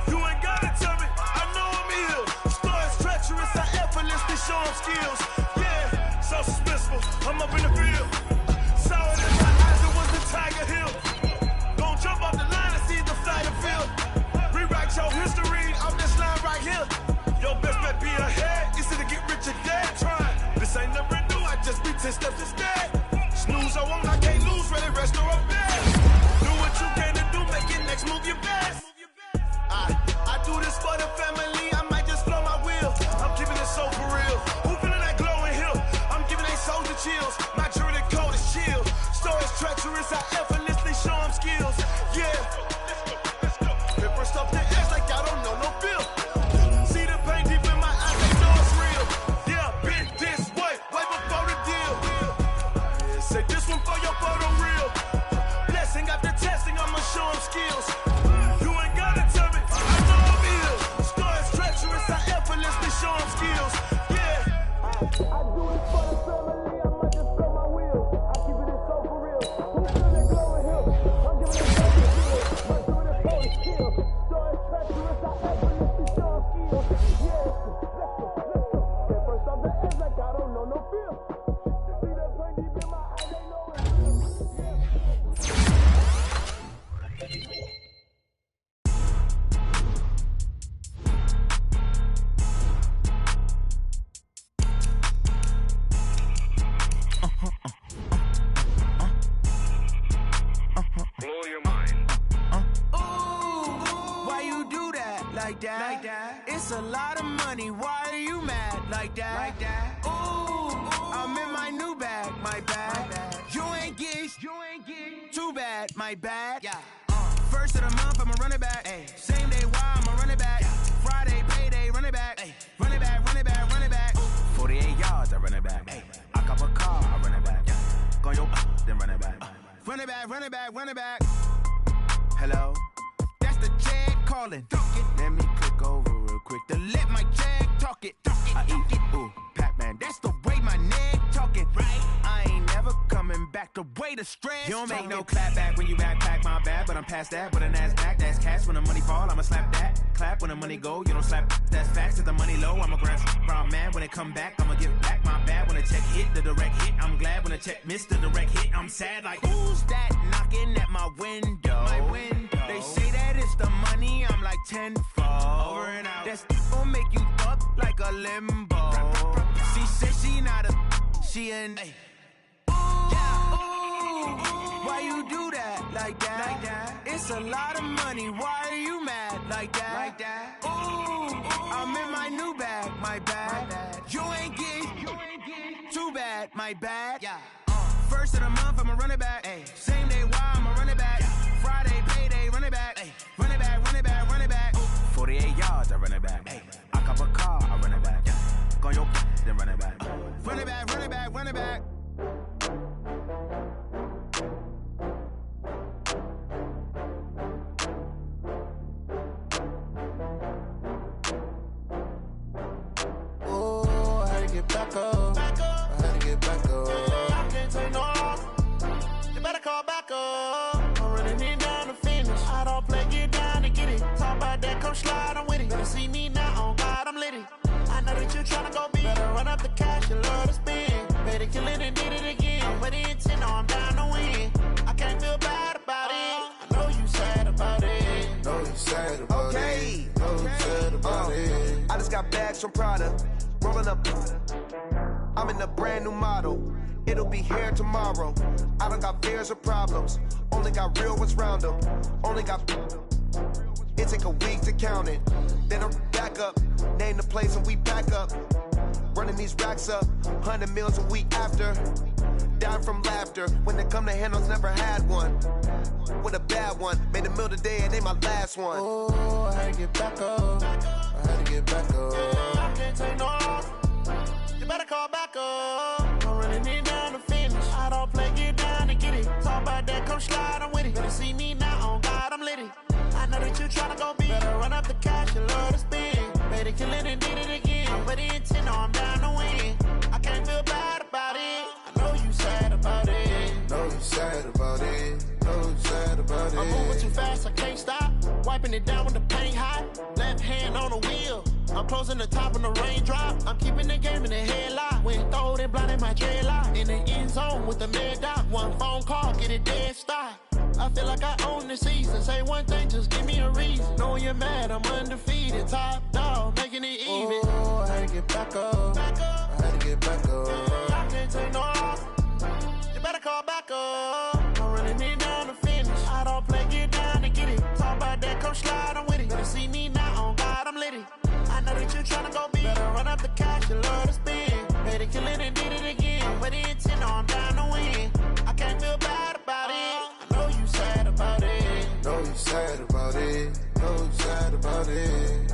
You ain't gotta tell me, I know I'm ill. Stories treacherous, I effortlessly show them skills. Yeah, so suspenseful, I'm up in the field. Saw it in my eyes, it was the Tiger Hill. Don't jump off the line and see the flight of field. Rewrite your history on this line right here. Your best bet be ahead, easy to get rich or dead. Try, this ain't never new, I just be 10 steps instead. Snooze, I won't, I can't lose, ready, rest or up bed. Do what you can to do, make your next move your best. I do this for the family, I might just blow my wheel. I'm keeping it so for real. Who feeling that glowing hill? I'm giving they souls the chills. My journey code is chill. Stories treacherous, I effortlessly show them skills. Yeah. Paper stuff the edge like I don't know no feel. See the pain deep in my eyes, they know it's real. Yeah, been this way before the deal. Say this one for your photo real. Blessing after testing, I'ma show them skills. You ain't gotta tell me, I know I'm ill. Stories treacherous, I effortlessly show them skills. Yeah. I do this for the family, I might just blow my wheel. I keep it so for real. Who feel that glowing hill? I'm giving it so for real. My doing it for the kill. Stories treacherous, I effortlessly show them skills. Yeah. Let's go. Get first off the edge like I don't know no feel. See that pain deep in my eyes, they know it's real. Blow your mind. Why you do that like that? It's a lot of money. Why are you mad like that? Ooh, I'm in my new bag, my bad. You ain't get too bad, my bad. Yeah. First of the month, I'ma run it back. Same day, why I'ma run it back. Friday, payday, run it back. Run it back, run it back, run it back. 48 yards, I run it back. I cop a car, I run it back. Go your then run it back. Run it back, run it back, run it back. Hello? That's the Jag calling. Let me click over real quick to let my Jag talk it. I eat it, ooh, Pac-Man. That's the way my neck talking. Right? I ain't never coming back the way the stress. You don't make no clap back when you backpack my bad, but I'm past that. With a NASDAQ, that's cash. When the money fall, I'ma slap that. Clap when the money go, you don't slap. That's facts. If the money low, I'ma grab brown man. When it come back, I'ma give back my bad. When the check hit, the direct hit. I'm glad when the check missed the direct hit. I'm sad like, who's that knocking at my window? My window. They say that it's the money, I'm like tenfold. Over and out. That's gon' make you fuck like a limbo. She said she not a, she an. Why you do that like that? It's a lot of money. Why are you mad like that? Ooh, I'm in my new bag, my bad. You ain't get too bad, my bad. Yeah. First of the month, I'ma run it back. Same day, why I'ma run it back. Friday, payday, run it back. Run it back, run it back, run it back. 48 yards, I run it back. I cop a car, I run it back. Go your then run it back. Run it back, run it back, run it back. Oh, I had to get back up. I had to get back up. I can't take no loss. You better call back up. I'm running it down to finish. I don't play, get down to get it. Talk about that, come slide, I'm with it. Better see me now, on God, I'm litty. I know that you tryna go big. Better run up the cash, you love to spend. Better kill it and did it again. I'm with the intent, no, I'm down to win. I can't feel bad about it. I know you sad about it. Know you sad about it. Know you sad about it. I just got bags from Prada. Rolling up. I'm in a brand new model. It'll be here tomorrow. I don't got fears or problems. Only got real ones round them. Only got. It take a week to count it. Then I'm back up. Name the place and we back up. Running these racks up. 100 meals a week after. Dying from laughter. When they come to handles, never had one. With a bad one. Made a meal today and they my last one. Oh, I had to get back up. I had to get back up. I can't take no loss. You better call back up. I'm running it down to finish. I don't play, get down to get it. Talk about that, come slide, I'm with it. Better see me now, on God, I'm litty. I know that you tryna go big. Better run up the cash, you love to spend. Better kill it and did it again. I'm with the intent, no, I'm down to win. I can't feel bad about it. I know you sad about it. Know you sad about it. Know you sad about it. I'm moving too fast, I can't stop. wiping it down when the paint hot. Left hand on the wheel. I'm closing the top on the raindrop. I'm keeping the game in the headlock. When throwed and blinded my dreadlock. In the end zone with the mad dot. One phone call, get it dead stop. I feel like I own the season. Say one thing, just give me a reason. Knowing you're mad, I'm undefeated. Top dog, making it even. Oh, I had to get back up. I had to get back up. I can't take no loss. You better call back up. I'm running it down to finish. I don't play, get down to get it. Talk about that, come slide, I'm with it. Better see me now, on God, I'm litty. I know that you're trying to go big. Better run up the cash, you love to spend. Made it, kill it, and did it again. But the intent on down to win. I can't feel bad about it. I know you sad about it. Know you sad about it. Know you sad about it.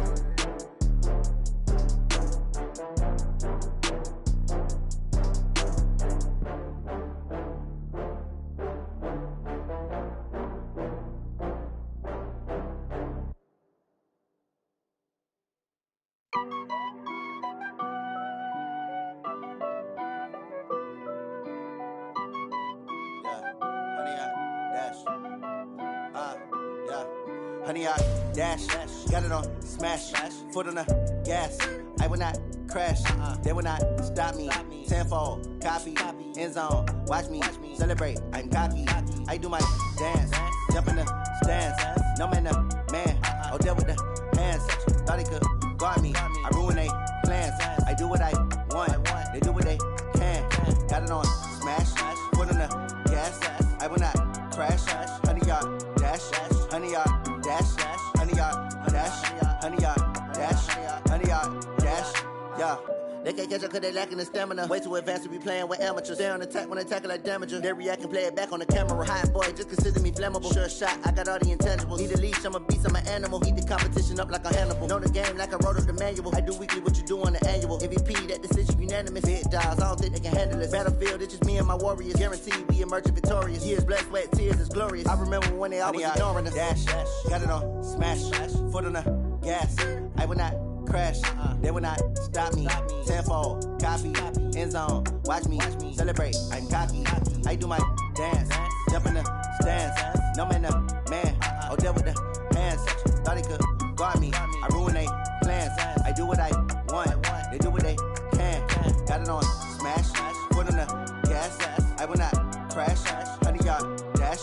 Honey, I dash, got it on smash, foot on the gas. I will not crash, they will not stop me. Tenfold, copy, end zone, watch me celebrate. I'm cocky, I do my dance, jump in the stands. No man, the man, oh, deal with the hands. Thought he could guard me, I ruin they plans. I do what I want, they do what they can. Got it on smash, foot on the gas. I will not crash, honey, y'all dash, honey, y'all dash, honey, y'all dash, honey, y'all dash, honey, y'all dash, yeah. They can't catch up cause they lacking the stamina. Way too advanced to be playing with amateurs. Stay on attack when they tackle like damager. They react and play it back on the camera. Hot boy, just consider me flammable. Sure shot, I got all the intangibles. Need a leash, I'm a beast, I'm an animal. Heat the competition up like a Hannibal. Know the game like I wrote up the manual. I do weekly what you do on the annual. MVP, that decision unanimous. Hit dials, I don't think they can handle it. Battlefield, it's just me and my warriors. Guaranteed we emerging victorious. Years, blood, sweat, tears, is glorious. I remember when they always ignoring us. Dash, got it on smash, foot on the gas. I will not crash, they will not stop me. Tenfold, copy, end zone, watch me celebrate. I'm cocky, I do my dance, jump in the stands. No man, the man, oh, deal with the hands. Thought he could guard me, I ruin they plans. I do what I want, they do what they can. Got it on smash, foot on the gas. I will not crash, honey, y'all dash,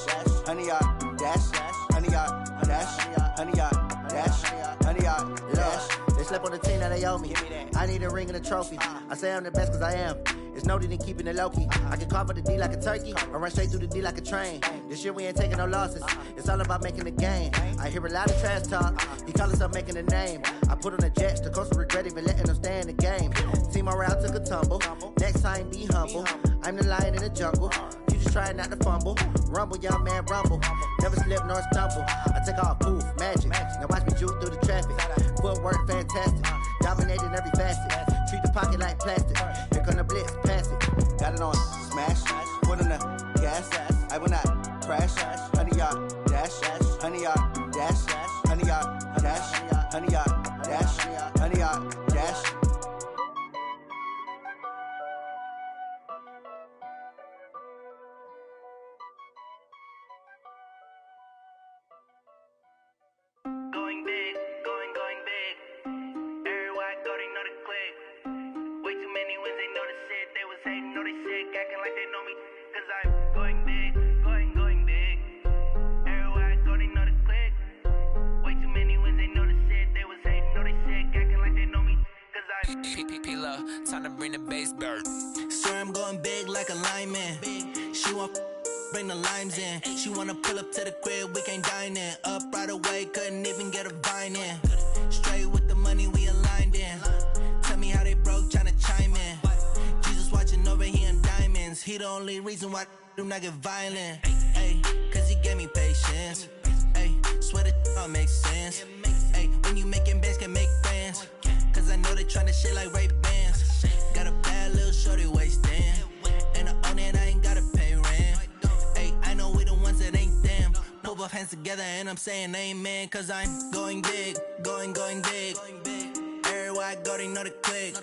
honey, y'all dash, honey, y'all dash, honey, y'all dash, honey, y'all dash. They slept on the team that they owe me. I need a ring and a trophy. I say I'm the best cause I am. It's no need in keeping it low-key. I can carve up the D like a turkey or run straight through the D like a train. This year we ain't taking no losses. It's all about making the game. I hear a lot of trash talk. He call himself making a name. I put on the Jets. The coach regret even letting them stay in the game. Team morale took a tumble. Next time be humble. I'm the lion in the jungle. You just try not to fumble. Rumble, young man, rumble. Never slip nor stumble. I take off, poof, magic. Now watch me juke through the traffic. Footwork fantastic. Dominating every facet. Treat the pocket like plastic. Here come the blitz, pass it. Got it on smash. Foot on the gas. I will not crash. Honey, y'all dash. Honey, y'all dash. Honey, y'all dash. Honey, y'all dash. Honey, y'all dash. Going big, going big. Everywhere I go, they know the click. Way too many wins, they know the shit. They was hating, know they sick, acting like they know me. Cause I'm going big, going big. Everywhere I go, they know the click. Way too many wins, they know the shit. They was hating, know they sick, acting like they know me. Cause I'm P-P-P-Love, time to bring the bass bird. Swear I'm going big like a lineman. She want bring the limes in. She wanna pull up to the crib, we can't dine in. Up right away, couldn't even get a vine in. Straight with the money we aligned in. Tell me how they broke, tryna chime in. Jesus watching over here in diamonds. He the only reason why I do not get violent. Ay, cause he gave me patience. Ay, swear that all makes sense. Ay, when you making bands, can make friends. Cause I know they tryna shit like Ray-Bans. Got a bad little shorty wasting. And I own it, I ain't gotta pay rent. Ay, I know we the ones that ain't them. Put both hands together and I'm saying amen. Cause I'm going big, going big. Everywhere I go, they know the click.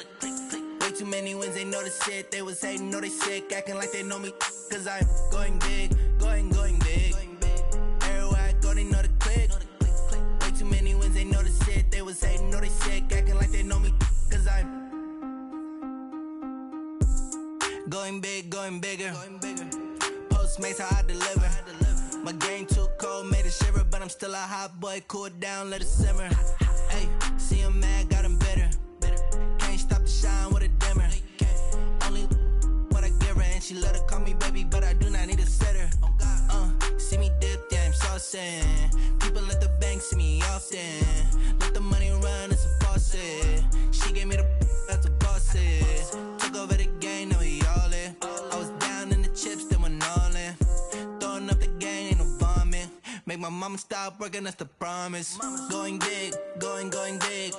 Way too many wins, they know the shit. They was hating, know they sick, acting like they know me. Cause I'm going big, going big. Everywhere I go, they know the click. going bigger. Postmates how I deliver. My game too cold, made it shiver, but I'm still a hot boy. Cool down, let it simmer. Hey, see him mad, got him bitter. Can't stop the shine with a dimmer. Only what I give her, and she let her call me baby, but I do not need a sitter. See me dip, yeah, I'm saucing. People at the bank see me often. Let the money run, it's a faucet. She gave me the that's a boss it. Took over the game, now we all in. I was down in the chips, then went all in. Throwing up the gang, ain't no vomit. Make my mama stop working, that's the promise. Going big, going big.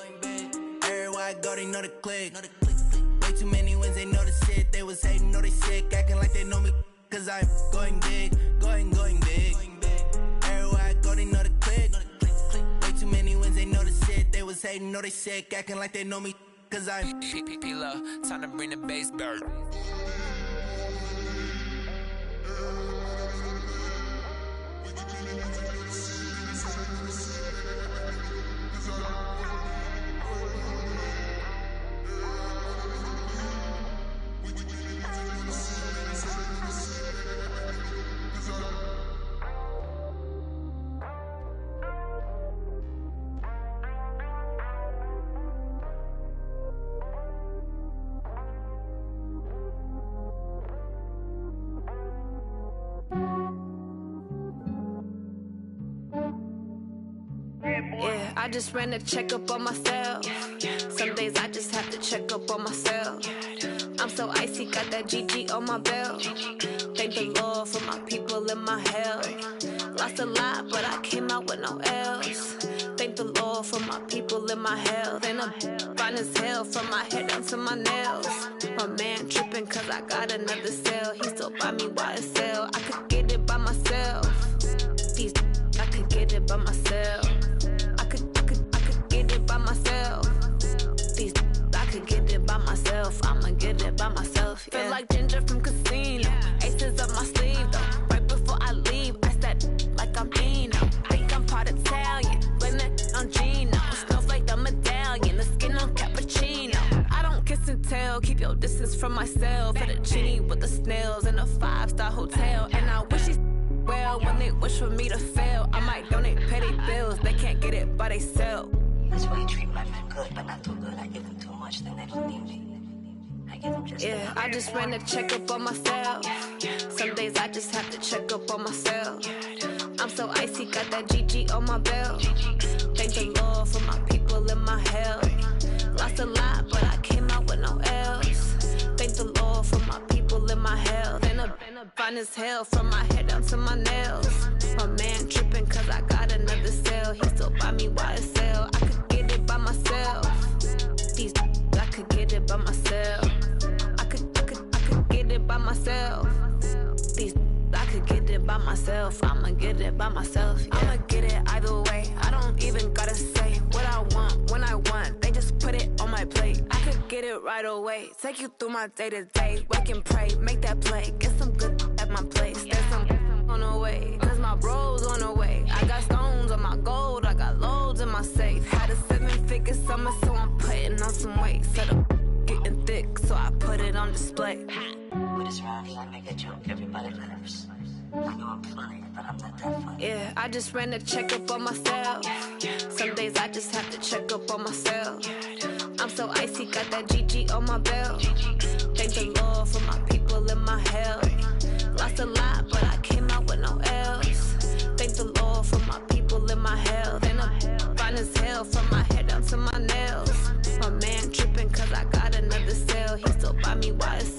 Everywhere I go, they know the click. Way too many wins, they know the shit. They was hating, know they sick, acting like they know me. Cause I'm going big, going big. Everywhere I go, they know the click. Way too many wins, they know the shit. They was hating, know they sick, acting like they know me. Cause I'm P-P-P-Love, time to bring the bass bird. Yeah, I just ran a checkup on myself. Some days I just have to check up on myself. I'm so icy, got that GG on my belt. Thank the Lord for my people in my health. Lost a lot, but I came out with no L's. Thank the Lord for my people in my health. And I'm fine as hell from my head down to my nails. My man tripping cause I got another cell. He still buy me YSL. I could get it by myself. These I could get it by myself. I could get it by myself. These I could get it by myself. I'ma get it by myself. Yeah. Feel like Ginger from Casino. Aces up my sleeve though. Right before I leave, I said like I'm Dino. Think I'm part Italian. Blame it on Gino. Smells like the medallion. The skin on cappuccino. I don't kiss and tell. Keep your distance from myself. Fettuccine with the snails in a 5-star hotel. And I wish he's well when they wish for me to fail. I might donate petty bills. They can't get it by themselves. That's why you treat my men good, but not too good. I give them too much, then they don't need me. I give them just yeah, I just ran a checkup on myself. Some days I just have to check up on myself. I'm so icy, got that GG on my belt. Thank the Lord for my people in my health. Lost a lot, but I came out with no L's. Thank the Lord for my people in my health. And I'm fine as hell from my head down to my nails. My man tripping cause I got another cell. He still buy me YSL. I could get it by myself. These I could get it by myself. I could get it by myself. These I could get it by myself. I'ma get it by myself. Yeah. I'ma get it either way. I don't even gotta say what I want when I want. They just put it on my plate. I could get it right away. Take you through my day to day. Wake and pray, make that play. Get some good at my place. There's some on the way. Cause my bro's on the way. I got stones on my gold. I got loads in my safe. Had a 7-figure summer, so I'm putting on some weight. Set up getting thick, so I put it on display. With this round here, I make a joke. Everybody laughs. I know I'm funny, but I'm not that funny. Yeah, I just ran a checkup on myself. Some days I just have to check up on myself. I'm so icy, got that GG on my belt. Thank the Lord for my people in my health. Lost a lot, but I came out with no L's. Thank the Lord for my people in my health. And I'm fine as hell from my head down to my nails. My man tripping cause I got another cell. He still buy me YSL.